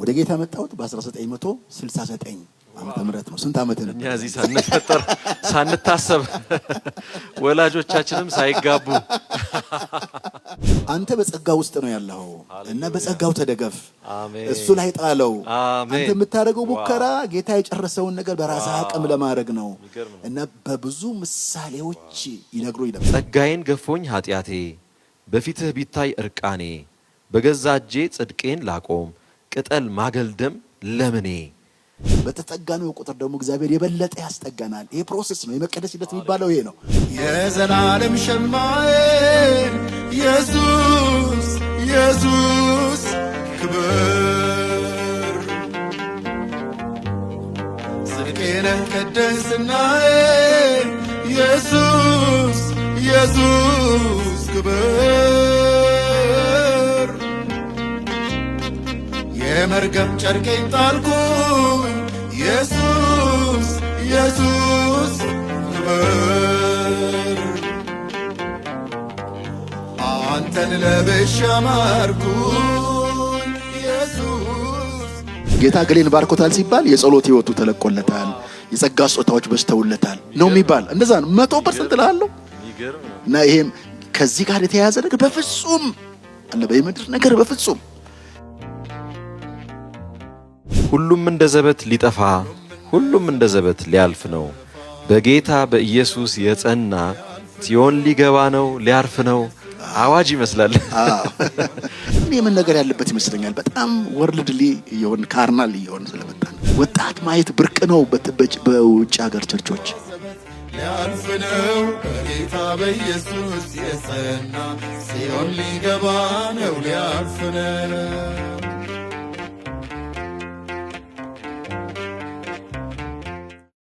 ወደ ጌታ መጣሁት በ1969 ዓመተ ምህረት ነው። ስንት ዓመት ነበር? እኛ እዚህ ሳንፈጠር ሳንታሰብ ወላጆቻችንም ሳይጋቡ አንተ በጸጋው ውስጥ ነው ያለው እና በጸጋው ተደገፍ። አሜን። እሱ ላይ ጣለው። አሜን። አንተ የምታደርገው ሙከራ ጌታ የጨረሰውን ነገር በራስ አቅም ለማድረግ ነው እና በብዙ ምሳሌዎች ይነግሩኝ ነበር። ጸጋዬን ገፎኝ ኃጢአቴ በፊትህ ቢታይ እርቃኔ በገዛ እጄ ጽድቄን ላቆም ቅጠል ማገልደም ለምኔ። በተጠጋነው ቁጥር ደግሞ እግዚአብሔር የበለጠ ያስጠጋናል። ይሄ ፕሮሰስ ነው። የመቀደስ ሂደት የሚባለው ይሄ ነው። የዘላለም ሸማዬ ኢየሱስ ኢየሱስ ክብር ጽድቄን ቅድስናዬ ኢየሱስ ኢየሱስ ክብር የመርገም ጨርቄን ጣልኩኝ ኢየሱስ ኢየሱስ ክብር አንተን ለብሼ አማርኩኝ ኢየሱስ። ጌታ ገሌን ባርኮታል ሲባል የጸሎት ህይወቱ ተለቆለታል፣ የጸጋ ስጦታዎች በስተውለታል ነው የሚባል። እንደዛ ነው 100% እላለሁ። እና ይሄም ከዚህ ጋር የተያያዘ ነገር በፍጹም አለ በምድር ነገር በፍጹም ሁሉም እንደ ዘበት ሊጠፋ ሁሉም እንደ ዘበት ሊያልፍ ነው። በጌታ በኢየሱስ የጸና ጽዮን ሊገባ ነው ሊያርፍ ነው። አዋጅ ይመስላል። እኔ ምን ነገር ያለበት ይመስለኛል። በጣም ወርልድሊ ይሆን ካርናል ይሆን ስለመጣ ወጣት ማየት ብርቅ ነው። በውጭ ሀገር ቸርቾች ሊያልፍ ነው በጌታ በኢየሱስ የጸና ጽዮን ሊገባ ነው ሊያልፍ ነው።